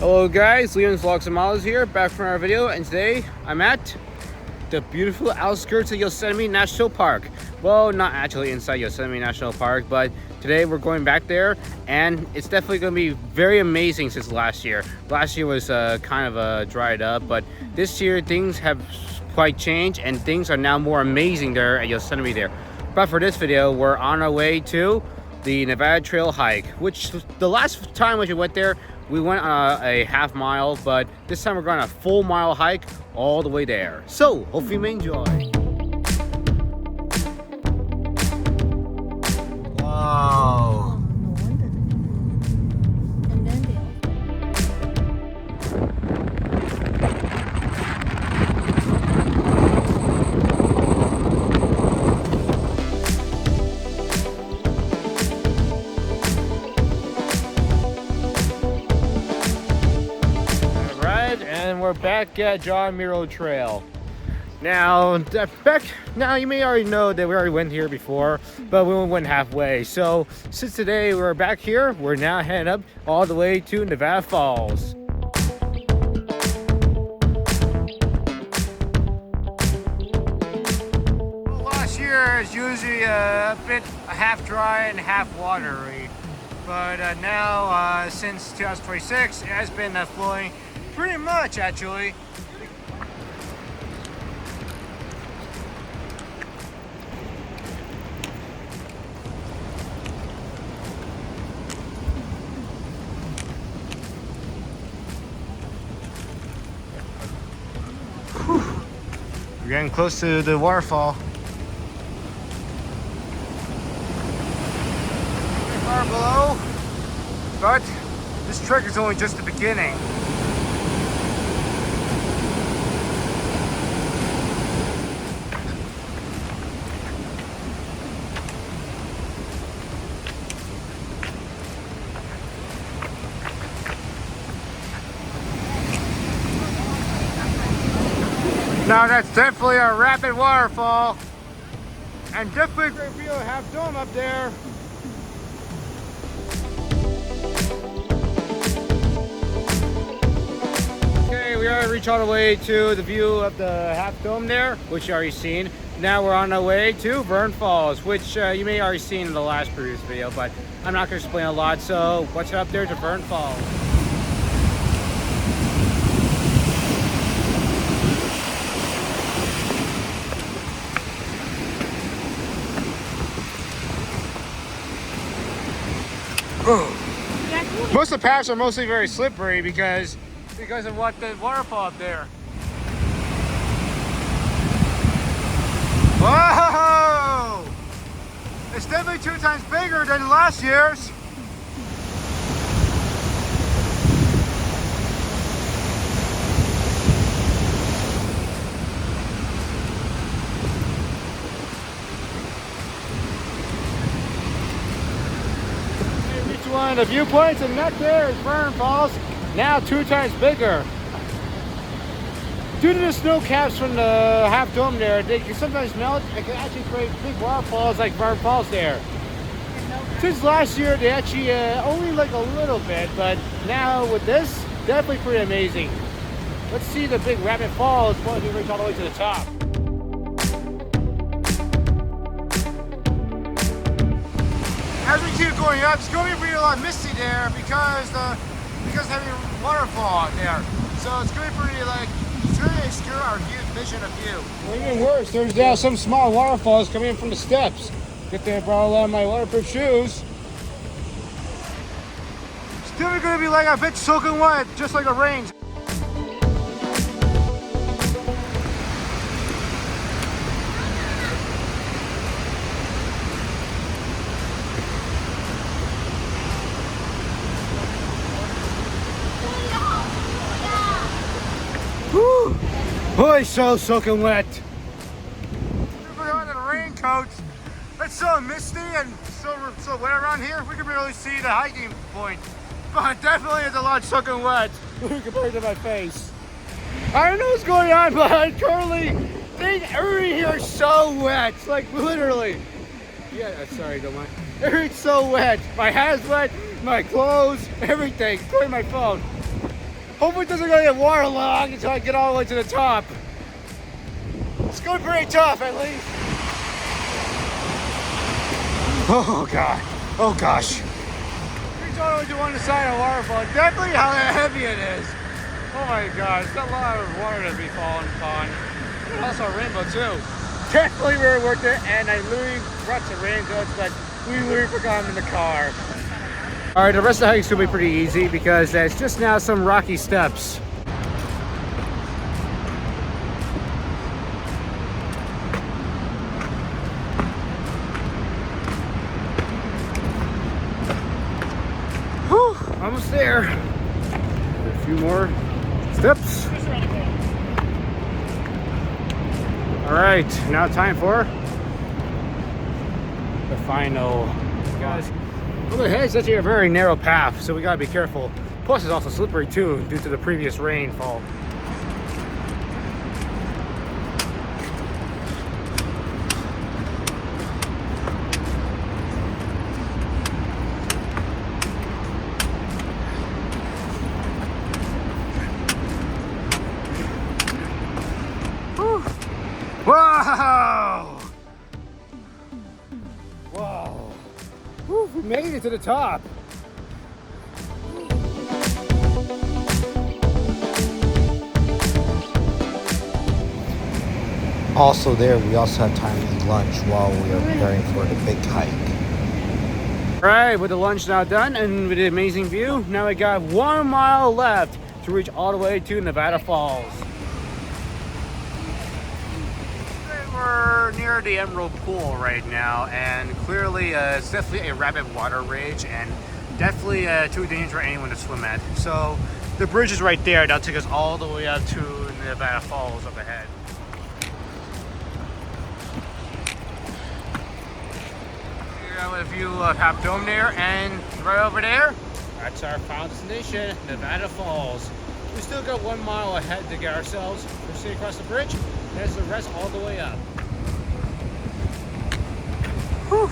Hello guys, Leon's Vlogs and Miles here, back from our video, and today I'm at the beautiful outskirts of Yosemite National Park. Well, not actually inside Yosemite National Park, but today we're going back there, and it's definitely going to be very amazing since last year. Last year was kind of dried up, but this year things have quite changed, and things are now more amazing there at Yosemite there. But for this video, we're on our way to the Nevada Trail hike, which the last time we went there, we went on a half mile, but this time we're going on a full mile hike all the way there. So, hopefully you may enjoy. Wow. And we're back at John Miro Trail. Now you may already know that we already went here before, but we only went halfway. So since today we're back here, we're now heading up all the way to Nevada Falls. Well, last year is usually a half dry and half watery, but now since 2026 it has been flowing pretty much, actually. Whew. We're getting close to the waterfall. Pretty far below, but this trek is only just the beginning. Now that's definitely a rapid waterfall, and definitely a great view of Half Dome up there. Okay, we already reached all the way to the view of the Half Dome there, which you already seen. Now we're on our way to Vern Falls, which you may already seen in the last previous video, but I'm not going to explain a lot, so let's head up there to Vern Falls. Most of the paths are mostly very slippery because of what the waterfall up there. Whoa! It's definitely 2 times bigger than last year's. One of the viewpoints, and that there is Vern Falls, now 2 times bigger. Due to the snow caps from the Half Dome there, they can sometimes melt and can actually create big waterfalls like Vern Falls there. Since last year, they actually only like a little bit, but now with this, definitely pretty amazing. Let's see the big rapid falls once we reach all the way to the top. As we keep going up, it's going to be a lot misty there because heavy waterfall out there. So it's going to be pretty it's going to obscure our vision of view. Well, even worse, there's now some small waterfalls coming in from the steps. Get there, brought a lot of my waterproof shoes. It's still going to be like a bit soaking wet, just like the rain. Oh, it's so soaking wet. We're on the raincoat. It's so misty and so wet around here. We can barely see the hiking point. But definitely it's a lot soaking wet compared to my face. I don't know what's going on, but currently everything here is so wet. Like literally. Yeah, sorry, don't mind. Everything's so wet. My hand's wet, my clothes, everything, including my phone. Hopefully it doesn't gonna get waterlogged until I get all the way to the top. It's going pretty tough at least. Oh god. Oh gosh. It's only to one side of waterfall. Definitely how heavy it is. Oh my god, it's a lot of water to be falling upon. And also a rainbow too. Definitely very worth it, and I literally brought some raincoats, but we literally forgot them in the car. Alright, the rest of the hike's gonna be pretty easy because there's just now some rocky steps. Whew, almost there. A few more steps. Alright, now time for the final. Guys, look ahead, it's actually a very narrow path, so we gotta be careful. Plus, it's also slippery too, due to the previous rainfall. Wow! Wow! Whew, we made it to the top. Also there, we also have time to eat lunch while we are preparing for the big hike. Alright, with the lunch now done and with the amazing view, now we got 1 mile left to reach all the way to Nevada Falls. We're near the Emerald Pool right now, and clearly it's definitely a rapid water rage and definitely too dangerous for anyone to swim at. So the bridge is right there. That'll take us all the way up to Nevada Falls up ahead. Here I have a view of Half Dome there, and right over there, that's our final destination, Nevada Falls. We still got 1 mile ahead to get ourselves. We're sitting across the bridge. There's the rest all the way up. Whew.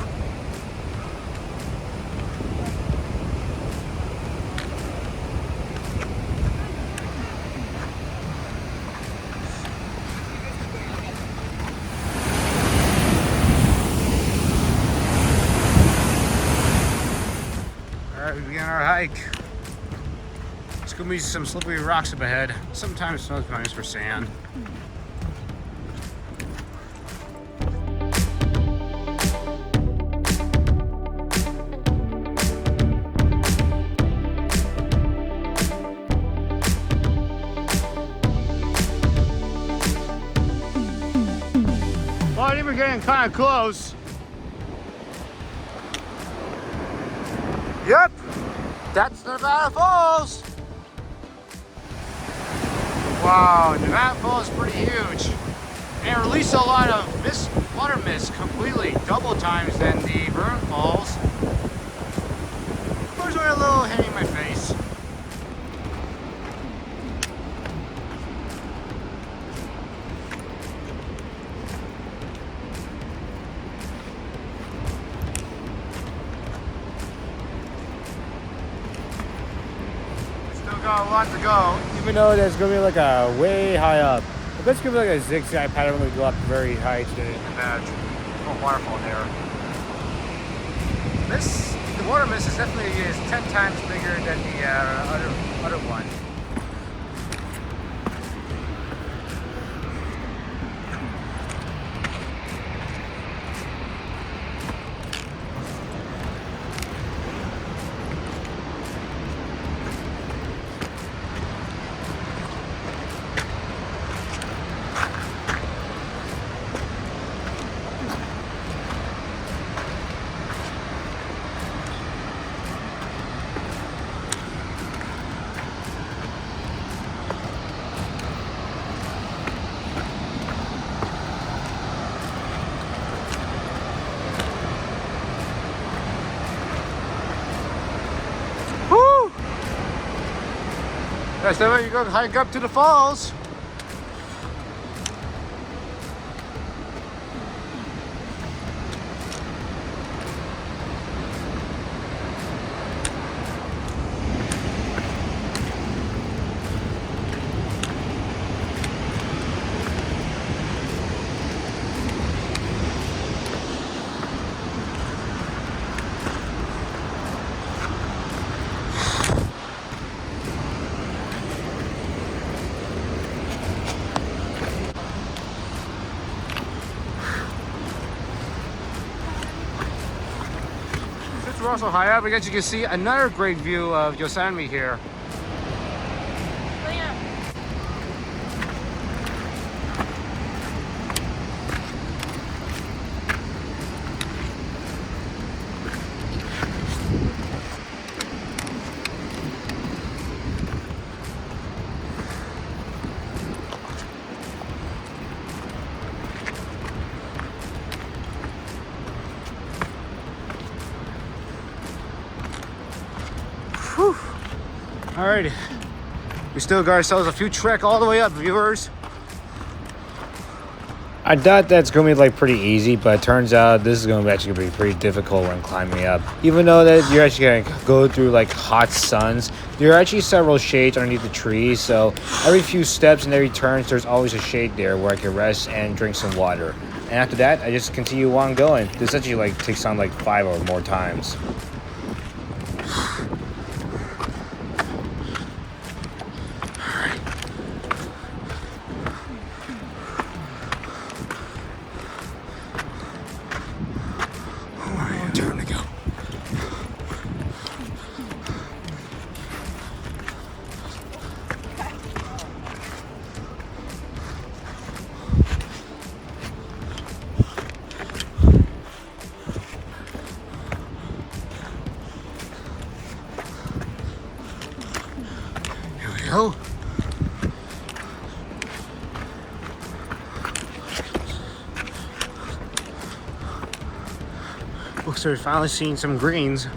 Alright, we begin our hike. It's gonna be some slippery rocks up ahead. Sometimes snow is nice for sand. Well, I think we're getting kind of close. Yep, that's Nevada Falls. Wow, Nevada Falls is pretty huge. And it released a lot of mist, water mist completely, double times than the Vern Falls. There's a little hitting in my face. Got a lot to go, even though there's gonna be like a way high up. I bet it's gonna be like a zigzag pattern when we go up very high to the waterfall there. The water mist is definitely 10 times bigger than the other one. That's the way you go hike up to the falls. also high up. As you can see, another great view of Yosemite here. Whew. Alrighty, we still got ourselves a few trek all the way up, viewers. I thought that's going to be like pretty easy, but it turns out this is going to actually be pretty difficult when climbing up. Even though that you're actually going to go through like hot suns, there are actually several shades underneath the trees. So every few steps and every turns, there's always a shade there where I can rest and drink some water. And after that, I just continue on going. This actually like takes on like 5 or more times. Go. Looks like we're finally seeing some greens.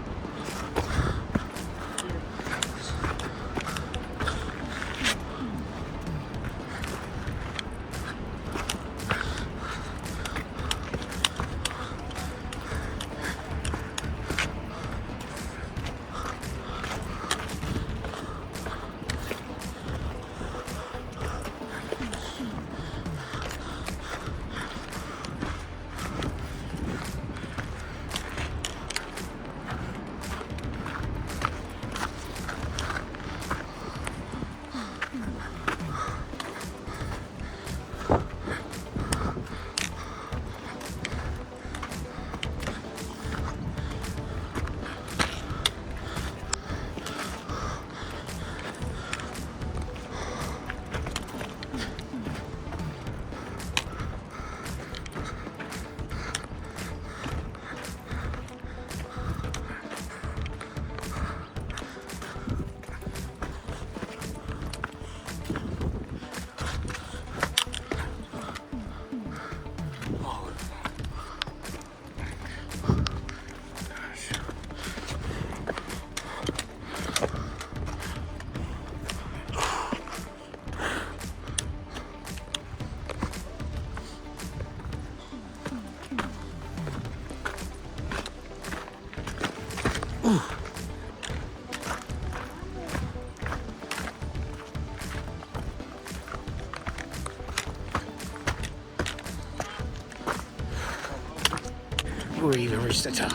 We even reached the top.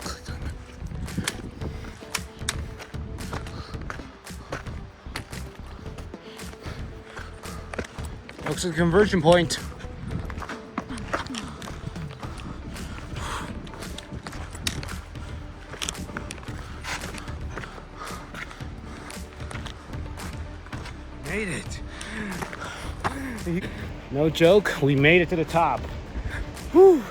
Click on it. Looks like a conversion point. Made it. No joke, we made it to the top. Whew.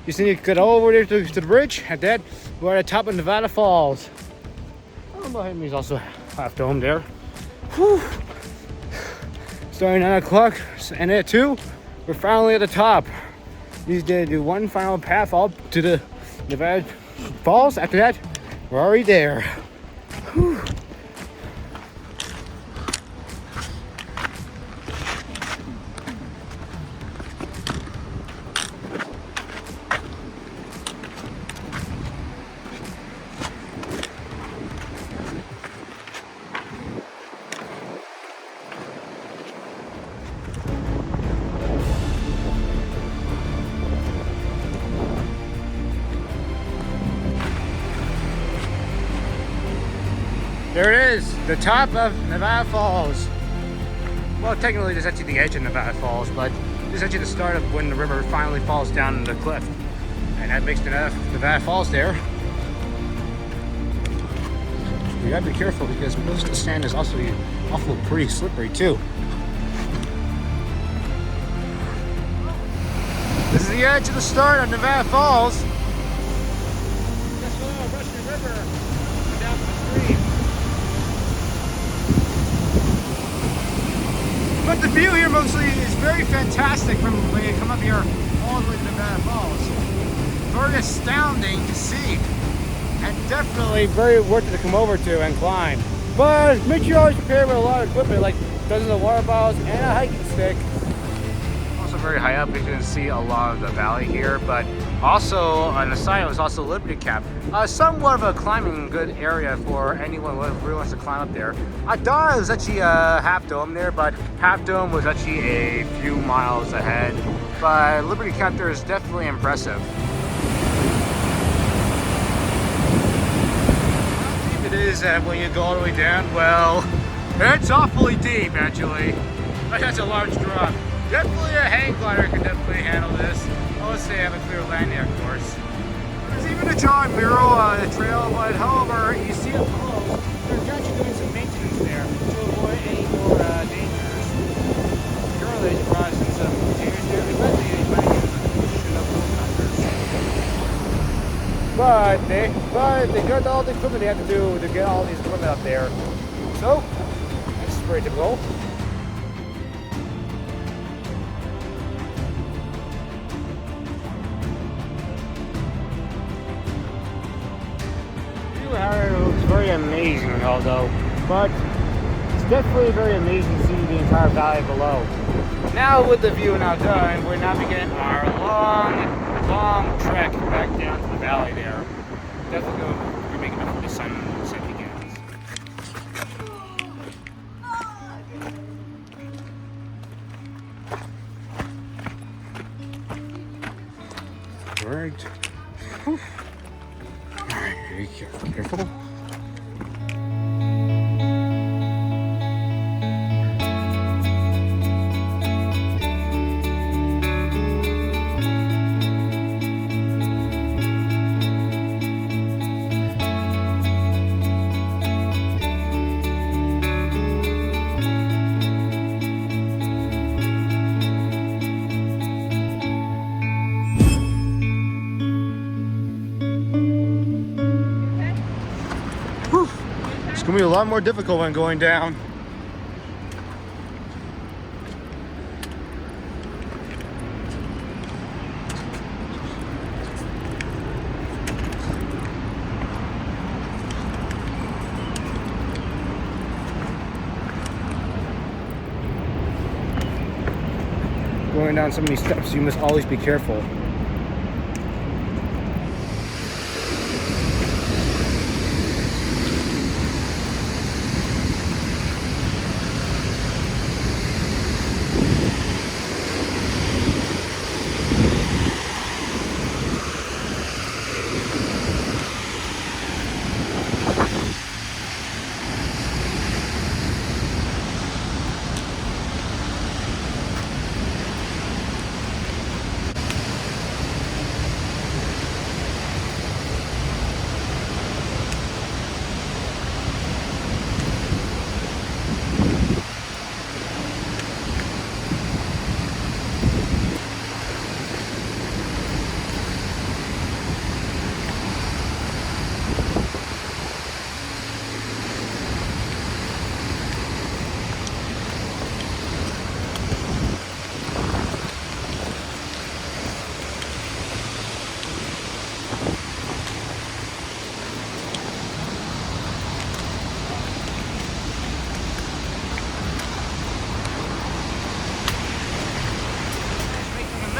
Just need to get over there to the bridge. At that, we're at the top of Nevada Falls. Oh, behind me is also half dome there. Whew. Starting 9 o'clock and at 2, we're finally at the top. We need to do one final path up to the Nevada Falls. After that, we're already there. Whew. There it is, the top of Nevada Falls. Well, technically, this is actually the edge of Nevada Falls, but This is actually the start of when the river finally falls down the cliff. And that makes Nevada Falls there. You gotta be careful because most of the sand is also awful pretty slippery too. This is the edge of the start of Nevada Falls. Just below Russian River, down to the stream. But the view here mostly is very fantastic from when you come up here all the way to Nevada Falls. Very astounding to see. And definitely very worth it to come over to and climb. But make sure you always prepare with a lot of equipment like dozens of water bottles and a hiking stick. Also very high up, you can see a lot of the valley here, but also on the side was also Liberty Cap. Somewhat of a climbing good area for anyone who really wants to climb up there. I thought it was actually a Half Dome there, but Half Dome was actually a few miles ahead. But Liberty Cap there is definitely impressive. It is that when you go all the way down, well, it's awfully deep actually. That's a large drop. Definitely a hang glider can definitely handle this. Unless they have a clear landing, of course. There's even a John Mural trail, but however, you see it below, they're actually doing some maintenance there to avoid any more dangers. Currently, they brought in some containers there. Eventually, they might use shoot up helicopters. But they got all the equipment they have to do to get all these equipment up there. So, that's pretty typical. It's very amazing although, but it's definitely very amazing to see the entire valley below. Now with the view now done, we're now beginning our long trek back down to the valley there. Definitely going to make it before the sunset begins. Alright. Whew. Very careful. It's gonna be a lot more difficult when going down. Going down some of these steps, you must always be careful.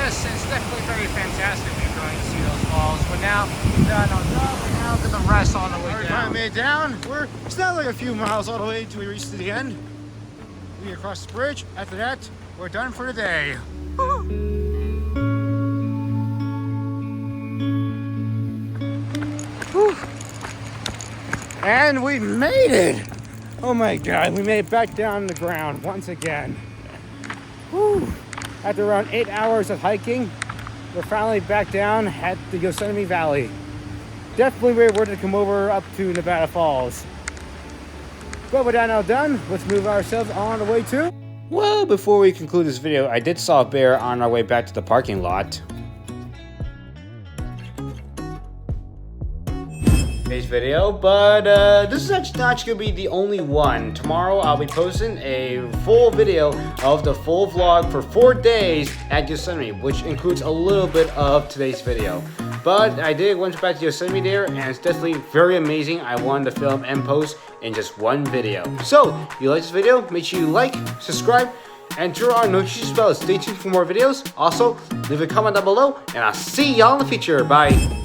It's definitely very fantastic when you're going to see those falls. But now, we're done on top, we're now to the rest all the way down. Finally made it down. It's not like a few miles all the way until we reach to the end. We across the bridge. After that, we're done for the day. And we made it! Oh my god, we made it back down the ground once again. Whew. After around 8 hours of hiking, we're finally back down at the Yosemite Valley. Definitely very worth it to come over up to Nevada Falls. But with that now done, let's move ourselves on the way to... Well, before we conclude this video, I did saw a bear on our way back to the parking lot. Today's video, but this is actually not going to be the only one. Tomorrow I'll be posting a full video of the full vlog for 4 days at Yosemite, which includes a little bit of today's video. But I went back to Yosemite there, and it's definitely very amazing. I wanted to film and post in just one video. So, if you like this video, make sure you like, subscribe, and turn on notification bell. Stay tuned for more videos. Also, leave a comment down below, and I'll see y'all in the future. Bye.